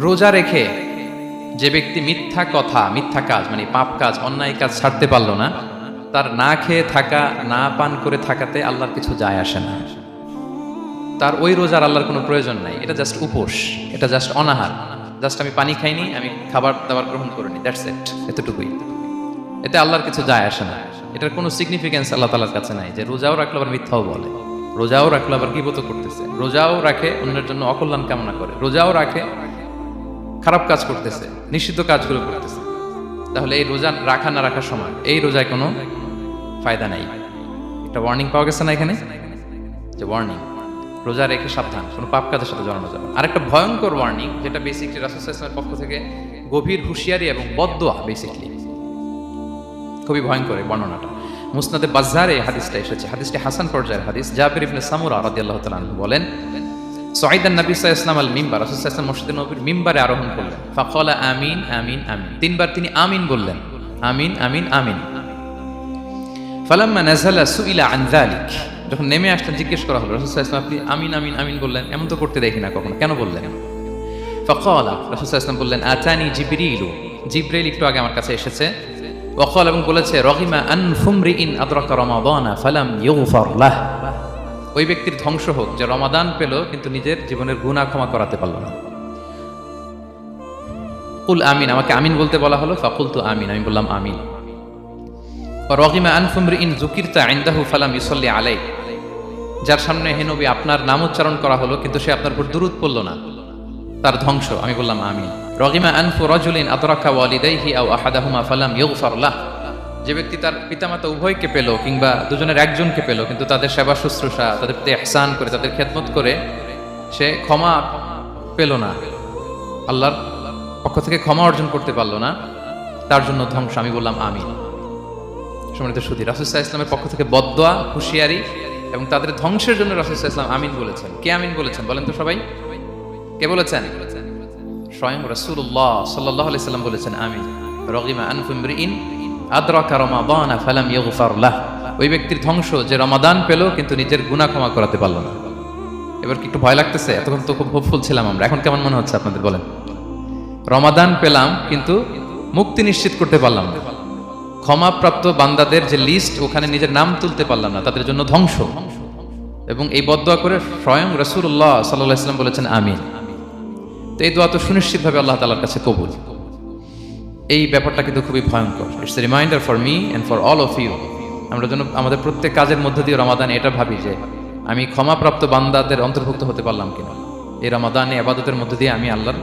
রোজা রেখে যে ব্যক্তি মিথ্যা কথা, মিথ্যা কাজ মানে পাপ কাজ, অন্যায় কাজ ছাড়তে পারলো না, তার না খেয়ে থাকা, না পান করে থাকাতে আল্লাহর কিছু যায় আসে না। তার ওই রোজার আল্লাহর কোনো প্রয়োজন নাই। এটা জাস্ট উপোস, এটা জাস্ট অনাহার, জাস্ট আমি পানি খাইনি, আমি খাবার দাবার গ্রহণ করিনি, দ্যাটস ইট, এতটুকুই। এতে আল্লাহর কিছু যায় আসে না। এটার কোনো সিগনিফিকেন্স আল্লাহ তাআলার কাছে নাই যে রোজাও রাখলো আবার মিথ্যাও বলে, রোজাও রাখলো আবার গীবত করতেছে, রোজাও রাখে অন্যের জন্য অকল্যাণ কামনা করে, রোজাও রাখে খারাপ কাজ করতেছে, নিষিদ্ধ কাজগুলো করতেছে। তাহলে এই রোজা রাখা না রাখার সময় এই রোজায় কোনো ফায়দা নাই। একটা ওয়ার্নিং পাওয়া গেছে না এখানে, যে ওয়ার্নিং, রোজা রেখে সাবধান, কোনো পাপ কাজের সাথে জড়ানো যাবে। আরেকটা ভয়ঙ্কর ওয়ার্নিং, যেটা বেসিকলি রাসূল সাল্লাল্লাহু আলাইহি ওয়াসাল্লামের পক্ষ থেকে গভীর হুঁশিয়ারি এবং বদদোয়া, বেসিকলি খুবই ভয়ঙ্কর এই বর্ণনাটা। মুসনাদে বাজ্জারে হাদিসটা এসেছে, হাদিসটি হাসান পর্যায়ের হাদিস। জাবির ইবনে সামুরা রাদিয়াল্লাহু তাআলা আনহু বলেন, সাইদান নবী সাল্লাল্লাহু আলাইহি ওয়াসাল্লাম আল মিম্বার, রাসূল সাল্লাল্লাহু আলাইহি ওয়াসাল্লাম মসজিদে নববীর মিম্বারে আরোহণ করলেন। ফাকালা আমিন আমিন আমিন, তিনবার তিনি আমিন বললেন, আমিন আমিন আমিন। ফালাম্মা নাযালা সুইলা আন যালিক, যখন নেমে আসলেন জিজ্ঞেস করা হলো, রাসূল সাল্লাল্লাহু আলাইহি ওয়াসাল্লাম আপনি আমিন আমিন আমিন বললেন, এমন তো করতে দেখি না কখনো, কেন বললেন? ফাকালা, রাসূল সাল্লাল্লাহু আলাইহি ওয়াসাল্লাম বললেন, আতানি জিবরিলু, জিবরাইল একটু আগে আমার কাছে এসেছে। ওয়াকাল, এবং বলেছে, রহিমা আনফুমরিইন আদরাকা রমাদানা ফালাম ইউগফার লাহ, ওই ব্যক্তির ধ্বংস হোক যে রমাদান পেল কিন্তু নিজের জীবনের গুনাহ ক্ষমা করাতে পারল না। কুল আমিন, আমাকে আমিন বলতে বলা হলো, ফাকুলতু আমিন, আমি বললাম আমিন। রহিমা আনফুমরিইন যুকিরতা ইনদাহু ফালাম ইউসাল্লি আলাই, যার সামনে হে নবী আপনার নাম উচ্চারণ করা হলো কিন্তু সে আপনার উপর দুরূদ পড়ল না, তার ধ্বংস, আমি বললাম আমিন। রহিমা আনফু রাজুলিন আদরাকা ওয়ালিদাইহি আও আহাদাহুমা ফালাম ইউগফার লাহ, যে ব্যক্তি তার পিতামাতা উভয়কে পেল কিংবা দুজনের একজনকে পেল কিন্তু তাদের সেবা শুশ্রূষা, তাদের প্রতি ইহসান করে, তাদের খেদমত করে সে ক্ষমা পেল না, আল্লাহর পক্ষ থেকে ক্ষমা অর্জন করতে পারলো না, তার জন্য ধ্বংস, আমি বললাম আমিন। সম্মানিত সুধী, রাসূল সাল্লাল্লাহু আলাইহি ওয়াসাল্লামের পক্ষ থেকে বদদোয়া, হুঁশিয়ারি এবং তাদের ধ্বংসের জন্য রাসূল সাল্লাল্লাহু আলাইহি ওয়াসাল্লাম আমিন বলেছেন। কে আমিন বলেছেন বলেন তো সবাই? কে বলেছেন? স্বয়ং রাসূলুল্লাহ সাল্লাল্লাহু আলাইহি ওয়াসাল্লাম বলেছেন আমিন। রগিমা আনফুমরিইন আদরাকা রমাদানা ফালাম ইউগফার লাহ, ওই ব্যক্তির ধ্বংস যে রমাদান পেল কিন্তু নিজের গুনাহ ক্ষমা করাতে পারল না। এবার কি একটু ভয় লাগতেছে? এতক্ষণ তো খুব হোপফুল ছিলাম আমরা, এখন কেমন মনে হচ্ছে আপনাদের বলেন? রমাদান পেলাম কিন্তু মুক্তি নিশ্চিত করতে পারলাম না, ক্ষমাপ্রাপ্ত বান্দাদের যে লিস্ট ওখানে নিজের নাম তুলতে পারলাম না, তাদের জন্য ধ্বংস। এবং এই বদদোয়া করে স্বয়ং রাসূলুল্লাহ সাল্লাল্লাহু আলাইহি ওয়াসাল্লাম বলেছেন আমিন। তো এই দোয়া তো সুনিশ্চিতভাবে আল্লাহ তাআলার কাছে কবুল। এই ব্যাপারটা কিন্তু খুবই ভয়ঙ্কর। It's a reminder for me and for all of you. আমরা যেন আমাদের প্রত্যেক কাজের মধ্য দিয়ে রমাদানে এটা ভাবি যে আমি ক্ষমাপ্রাপ্ত বান্দাদের অন্তর্ভুক্ত হতে পারলাম কিনা, এই রমাদানে ইবাদতের মধ্য দিয়ে আমি আল্লাহর